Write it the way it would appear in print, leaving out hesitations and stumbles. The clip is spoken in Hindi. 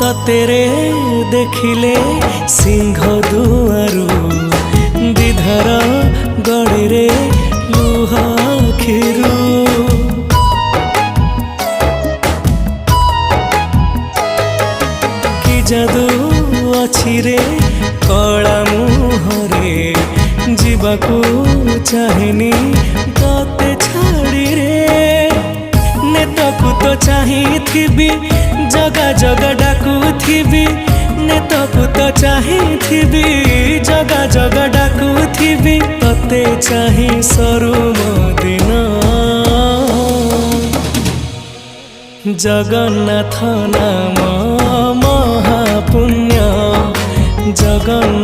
तेरे देखिले सिंह दुआरू विधर गड़े रे लुह खिरू कि जादू अछि रे कला मुहरे जीवाकू चाहेनी तते छाड़ी रे नेतकू तो चाहिथिबी जगा जगा डाकुथिबी नेतकू तो चाहिथिबी जगा जगा डाकुथिबी तते चाहि सरू दिन जगन्नाथ नाम महापुण्य जगन्नाथ